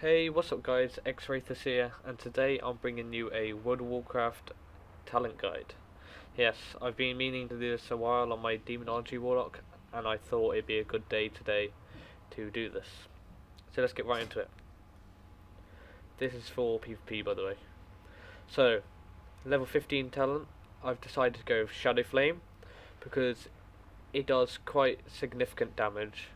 Hey, what's up guys, Xrathis here, and today I'm bringing you a World of Warcraft talent guide. Yes, I've been meaning to do this a while on my Demonology Warlock, and I thought it'd be a good day today to do this. So let's get right into it. This is for PvP, by the way. So, level 15 talent, I've decided to go with Shadow Flame, because it does quite significant damage,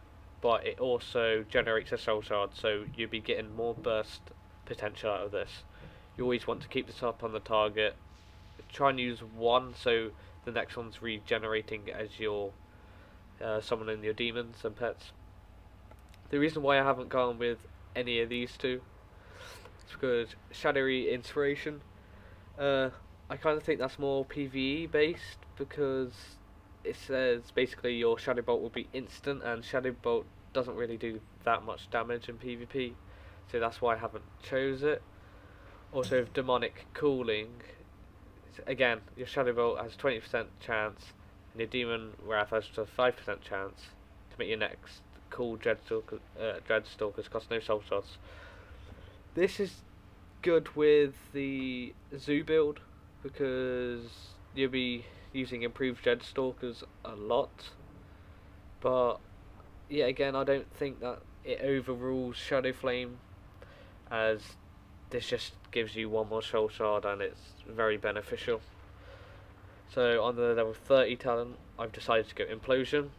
but it also generates a soul shard, so you'll be getting more burst potential out of this. You always want to keep this up on the target. Try and use one, so the next one's regenerating as you're summoning your demons and pets. The reason why I haven't gone with any of these two is because Shadowy Inspiration, I kind of think that's more PvE based, because it says basically your Shadow Bolt will be instant, and Shadow Bolt doesn't really do that much damage in PvP, so that's why I haven't chose it. Also, with Demonic Cooling, again, your Shadow Bolt has 20% chance, and your Demon Wrath has a 5% chance to make your next cool Dreadstalkers cost no soul shots. This is good with the Zoo build, because you'll be using improved Dreadstalkers a lot, but yeah, again, I don't think that it overrules Shadow Flame, as this just gives you one more soul shard and it's very beneficial. So on the level 30 talent, I've decided to go Implosion.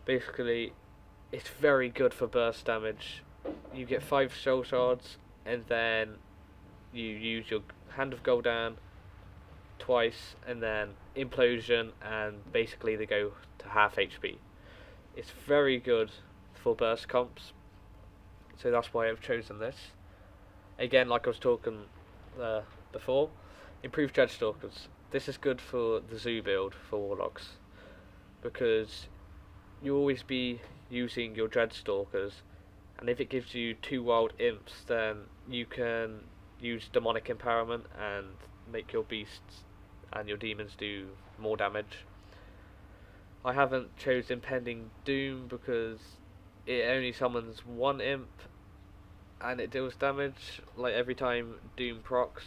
Basically, it's very good for burst damage. You get 5 soul shards, and then you use your Hand of Gul'dan twice, and then Implosion, and basically they go to half HP. It's very good for burst comps, so that's why I've chosen this. Again, like I was talking before, improved Dreadstalkers. This is good for the Zoo build for Warlocks, because you always be using your Dreadstalkers, and if it gives you 2 wild imps, then you can use Demonic Empowerment and make your beasts and your demons do more damage. I haven't chosen Impending Doom because it only summons 1 imp and it deals damage like every time Doom procs,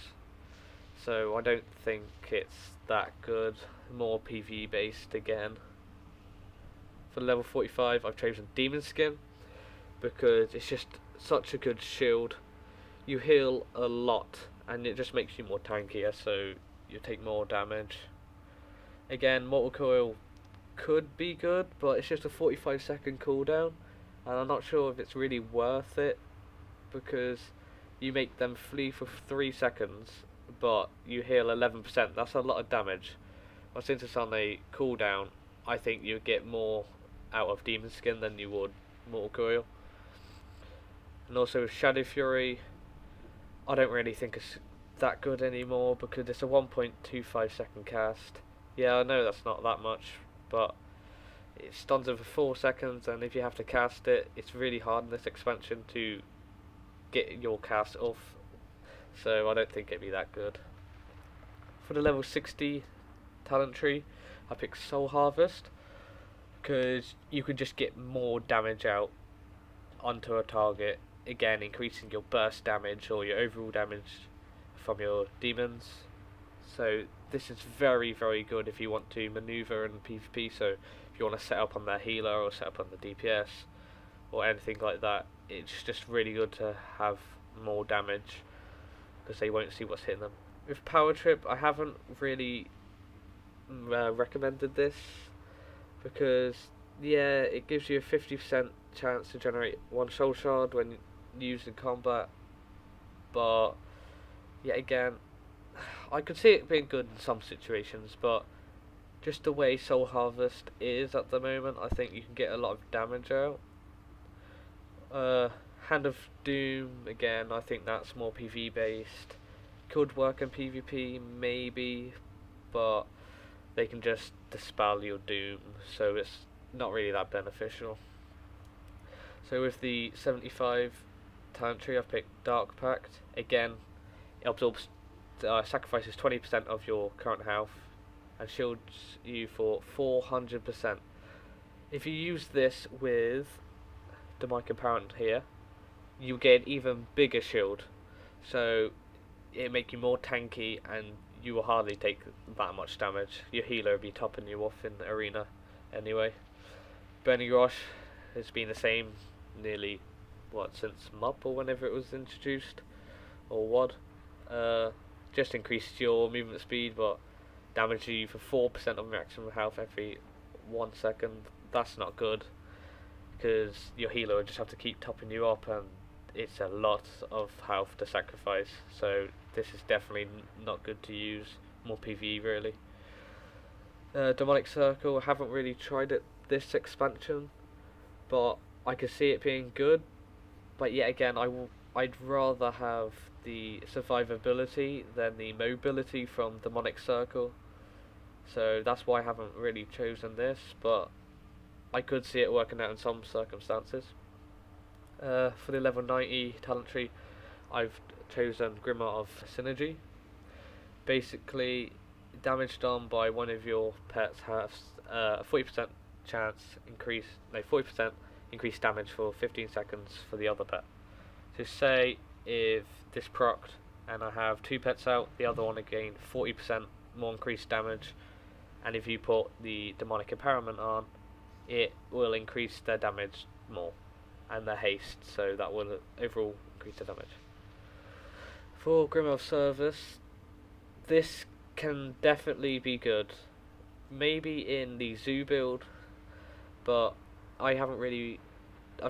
so I don't think it's that good. More PvE based again. For level 45, I've chosen Demon Skin because it's just such a good shield. You heal a lot and it just makes you more tankier, so you take more damage. Again, Mortal Coil could be good, but it's just a 45-second cooldown, and I'm not sure if it's really worth it, because you make them flee for 3 seconds, but you heal 11%. That's a lot of damage. Well, since it's on a cooldown, I think you get more out of Demon Skin than you would Mortal Coil. And also with Shadow Fury, I don't really think it's that good anymore, because it's a 1.25 second cast. Yeah, I know that's not that much, but it stuns over 4 seconds, and if you have to cast it, it's really hard in this expansion to get your cast off, so I don't think it'd be that good. For the level 60 talent tree, I picked Soul Harvest, because you can just get more damage out onto a target, again increasing your burst damage or your overall damage from your demons. So this is very, very good if you want to maneuver in PvP. So if you want to set up on their healer or set up on the DPS or anything like that, it's just really good to have more damage, because they won't see what's hitting them. With Power Trip, I haven't really recommended this, because yeah, it gives you a 50% chance to generate 1 soul shard when used in combat, but yeah, again, I could see it being good in some situations, but just the way Soul Harvest is at the moment, I think you can get a lot of damage out. Hand of Doom, again, I think that's more PvE based. Could work in PvP, maybe, but they can just dispel your Doom, so it's not really that beneficial. So with the 75 talent tree, I've picked Dark Pact. Again, it absorbs, sacrifices 20% of your current health and shields you for 400%. If you use this with Demonic Empowerment here, you get an even bigger shield. So it make you more tanky, and you will hardly take that much damage. Your healer will be topping you off in the arena anyway. Burning Rush has been the same nearly, since MUP or whenever it was introduced, or WOD. Just increases your movement speed, but damages you for 4% of maximum health every 1 second. That's not good, because your healer will just have to keep topping you up, and it's a lot of health to sacrifice. So this is definitely not good to use. More PvE really. Demonic Circle, I haven't really tried it this expansion, but I could see it being good. But yet again, I'd rather have the survivability than the mobility from Demonic Circle. So that's why I haven't really chosen this, but I could see it working out in some circumstances. For the level 90 talent tree, I've chosen Grimoire of Synergy. Basically, damage done by one of your pets has a 40% chance increase, 40% increased damage for 15 seconds for the other pet. So say if this procced and I have 2 pets out, the other one will gain 40% more increased damage, and if you put the demonic empowerment on, it will increase their damage more and their haste, so that will overall increase the damage. For Grimoire of Service, this can definitely be good. Maybe in the zoo build, but I've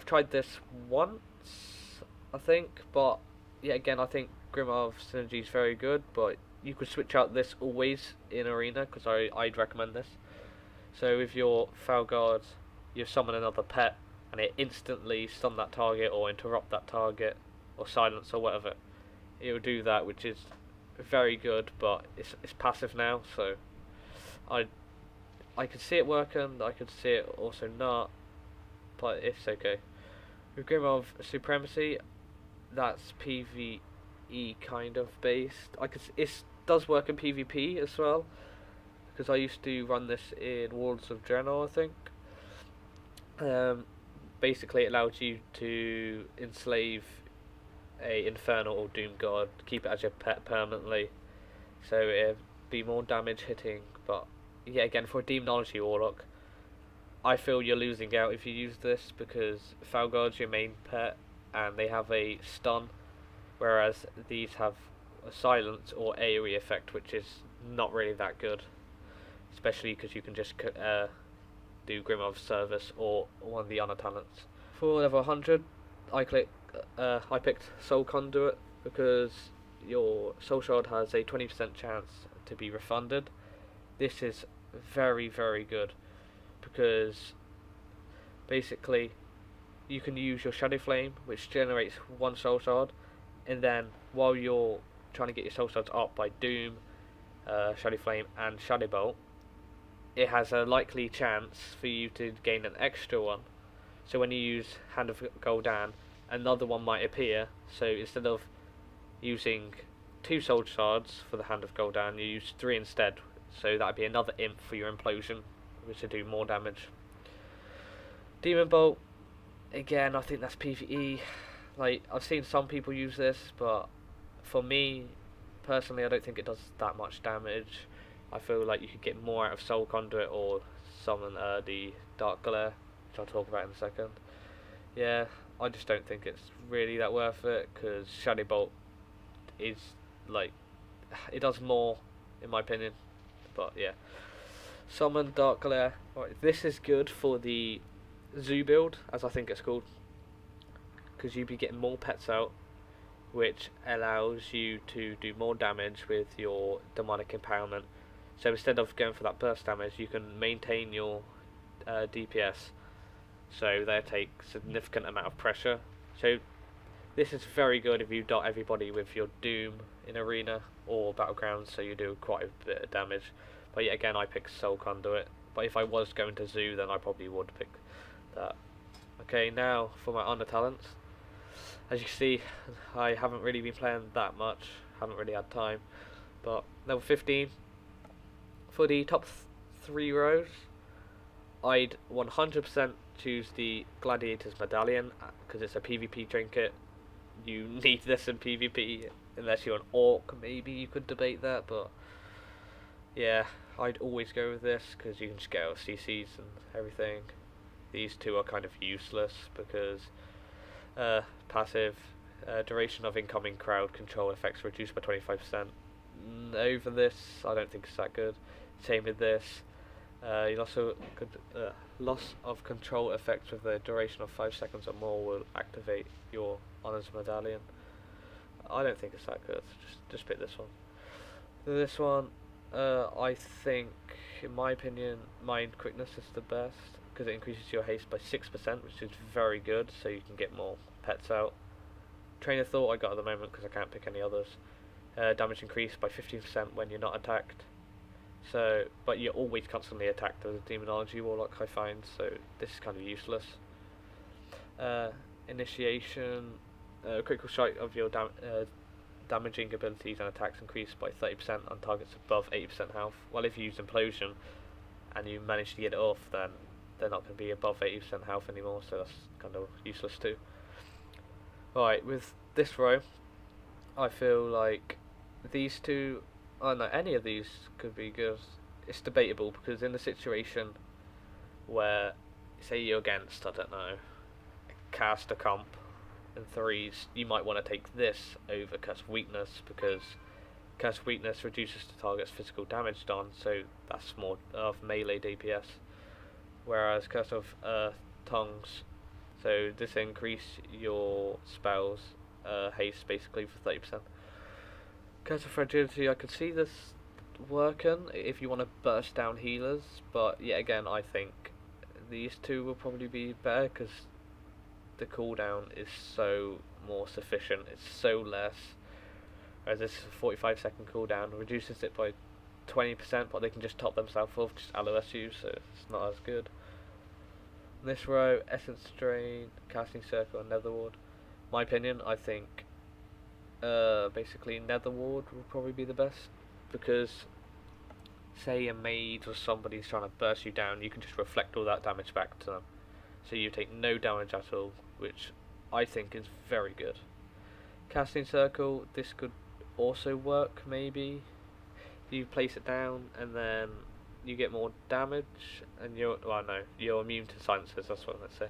tried this once, I think, but yet again, I think Grimoire of Synergy is very good, but you could switch out this always in arena, because I'd recommend this. So with your Falguard, you summon another pet, and it instantly stun that target, or interrupt that target, or silence, or whatever. It will do that, which is very good, but it's passive now, so I could see it working, I could see it also not, but it's okay. With Grimoire of Supremacy, that's PvE kind of based. It does work in PvP as well, because I used to run this in Warlords of Draenor, I think. Basically, it allows you to enslave a Infernal or Doom God, keep it as your pet permanently, so it'd be more damage hitting. But yeah, again, for a Demonology Warlock, I feel you're losing out if you use this, because Falguard's your main pet and they have a stun, whereas these have a silence or AoE effect, which is not really that good, especially because you can just do Grimoire of Service or one of the other talents. For level 100, I picked Soul Conduit, because your Soul Shard has a 20% chance to be refunded. This is very, very good, because basically you can use your Shadow Flame, which generates 1 Soul Shard, and then while you're trying to get your Soul Shards up by Doom, Shadow Flame and Shadow Bolt, it has a likely chance for you to gain an extra one. So when you use Hand of Gul'dan, another one might appear, so instead of using 2 Soul Shards for the Hand of Gul'dan, you use 3 instead, so that would be another imp for your implosion, which would do more damage. Demon Bolt, again, I think that's PvE. Like, I've seen some people use this, but for me personally, I don't think it does that much damage. I feel like you could get more out of Soul Conduit or summon the Dark Glare, which I'll talk about in a second. Yeah, I just don't think it's really that worth it, because Shadow Bolt is like, it does more in my opinion. But yeah, summon Dark Glare. Right, this is good for the zoo build, as I think it's called, because you'll be getting more pets out, which allows you to do more damage with your demonic empowerment. So instead of going for that burst damage, you can maintain your DPS, so they take significant amount of pressure. So this is very good if you dot everybody with your Doom in Arena or Battlegrounds, so you do quite a bit of damage. But yet again, I picked Soul Conduit, but if I was going to Zoo, then I probably would pick that. Okay, now for my honor talents. As you can see, I haven't really been playing that much, haven't really had time, but level 15. For the top 3 rows, I'd 100% choose the Gladiator's Medallion, because it's a PvP trinket, you need this in PvP, unless you're an orc, maybe you could debate that, but yeah, I'd always go with this, because you can just get out CCs and everything. These two are kind of useless, because passive, duration of incoming crowd control effects reduced by 25%. Over this, I don't think it's that good. Same with this. You also could, loss of control effects with the duration of 5 seconds or more will activate your Honours Medallion. I don't think it's that good. Just pick this one. This one, I think, in my opinion, Mind Quickness is the best, because it increases your haste by 6%, which is very good, so you can get more pets out. Train of Thought I got at the moment because I can't pick any others. Damage increased by 15% when you're not attacked. So, but you're always constantly attacked as a Demonology Warlock, I find, so this is kind of useless. Initiation, critical strike of your damaging abilities and attacks increased by 30% on targets above 80% health. Well, if you use Implosion and you manage to get it off, then they're not going to be above 80% health anymore, so that's kind of useless too. Right, with this row, I feel like these two, oh no, any of these could be good. It's debatable, because in a situation where, say you're against, I don't know, caster comp in threes, you might want to take this over Curse Weakness, because Curse Weakness reduces the target's physical damage done, so that's more of melee DPS. Whereas Curse of Tongues, so this increase your spells haste basically for 30%. Curse of Fragility, I could see this working if you want to burst down healers, but yet again I think these two will probably be better, because the cooldown is so more sufficient, it's so less, whereas this is a 45-second cooldown, reduces it by 20%, but they can just top themselves off, just LOSU, so it's not as good. In this row, Essence Drain, Casting Circle and Nether Ward. My opinion, I think basically Nether Ward will probably be the best, because say a mage or somebody's trying to burst you down, you can just reflect all that damage back to them, so you take no damage at all, which I think is very good. Casting Circle, this could also work maybe. You place it down and then you get more damage, and you're, well no, you're immune to silencers, that's what let's say.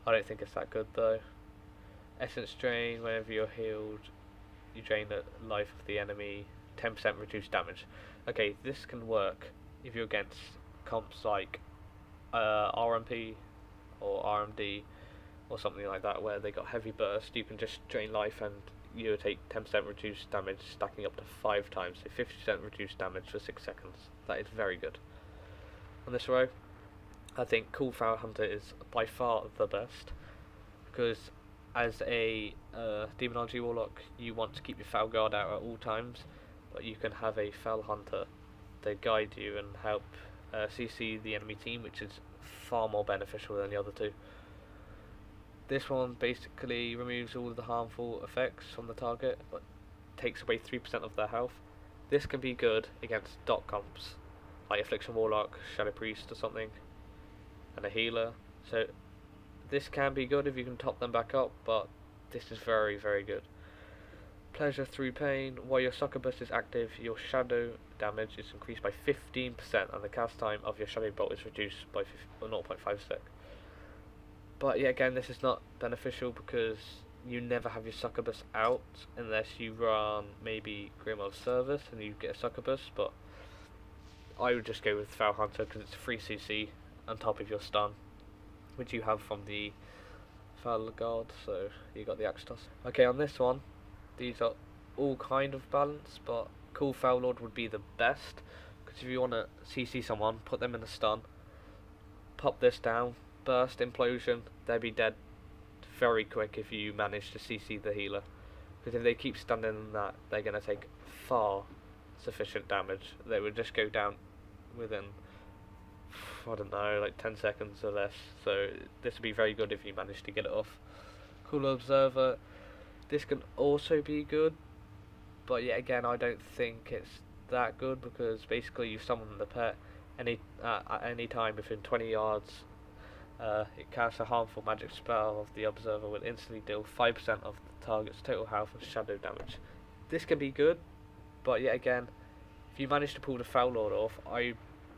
I don't think it's that good though. Essence Drain, whenever you're healed, you drain the life of the enemy, 10% reduced damage. Okay, this can work if you're against comps like RMP or RMD or something like that, where they got heavy burst. You can just drain life and you take 10% reduced damage, stacking up to 5 times, so 50% reduced damage for 6 seconds. That is very good. On this row, I think Cool Foul Hunter is by far the best, because as a Demonology Warlock, you want to keep your Foul Guard out at all times, but you can have a Foul Hunter to guide you and help CC the enemy team, which is far more beneficial than the other two. This one basically removes all of the harmful effects from the target, but takes away 3% of their health. This can be good against dot comps, like Affliction Warlock, Shadow Priest or something, and a healer. So this can be good if you can top them back up, but this is very, very good. Pleasure Through Pain. While your succubus is active, your shadow damage is increased by 15%, and the cast time of your shadow bolt is reduced by 0.5 sec. But yet again, this is not beneficial, because you never have your succubus out unless you run maybe Grim of Service and you get a succubus, but I would just go with Foul Hunter because it's free CC on top of your stun, which you have from the Foul Guard, so you got the Axe Toss. Okay, on this one, these are all kind of balanced, but Cool Foul Lord would be the best, because if you want to CC someone, put them in a stun, pop this down, burst, implosion, they'll be dead very quick if you manage to CC the healer, because if they keep stunning in that, they're going to take far sufficient damage. They would just go down within, I don't know, like 10 seconds or less, so this would be very good if you manage to get it off. Cool Observer, this can also be good, but yet again I don't think it's that good, because basically you summon the pet at any time within 20 yards. It casts a harmful magic spell of the observer will instantly deal 5% of the target's total health and shadow damage. This can be good, but yet again, if you manage to pull the Foul Lord off, I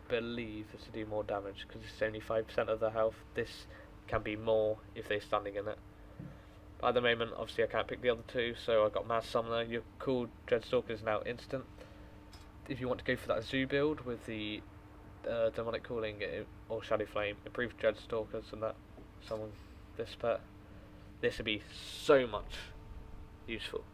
believe this will do more damage because it's only 5% of their health. This can be more if they're standing in it. But at the moment, obviously I can't pick the other two, so I've got Mass Summoner. Your cool Dreadstalker is now instant. If you want to go for that Zoo build with the Demonic Cooling or Shadow Flame, improved Dreadstalkers and that, summon this pet, this would be so much useful.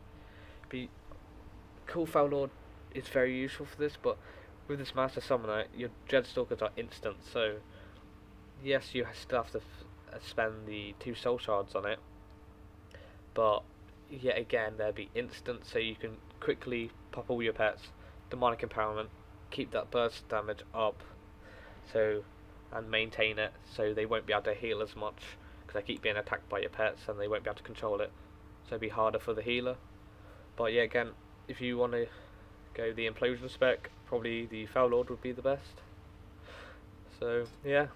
Cool Foul Lord is very useful for this, but with this Master Summoner, your Dreadstalkers are instant, so yes, you still have to spend the 2 soul shards on it, but yet again, they'll be instant, so you can quickly pop all your pets, Demonic Empowerment, keep that burst damage up, and maintain it, so they won't be able to heal as much, because they keep being attacked by your pets, and they won't be able to control it, so it'll be harder for the healer. But yeah, again, if you want to go the Implosion spec, probably the Foul Lord would be the best. So yeah,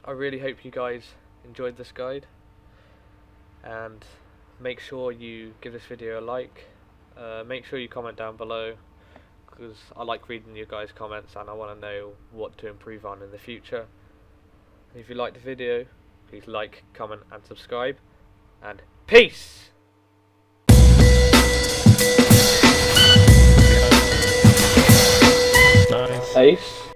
I really hope you guys enjoyed this guide, and make sure you give this video a like, make sure you comment down below, because I like reading your guys' comments and I want to know what to improve on in the future. And if you liked the video, please like, comment and subscribe, and peace! Nice. Ace.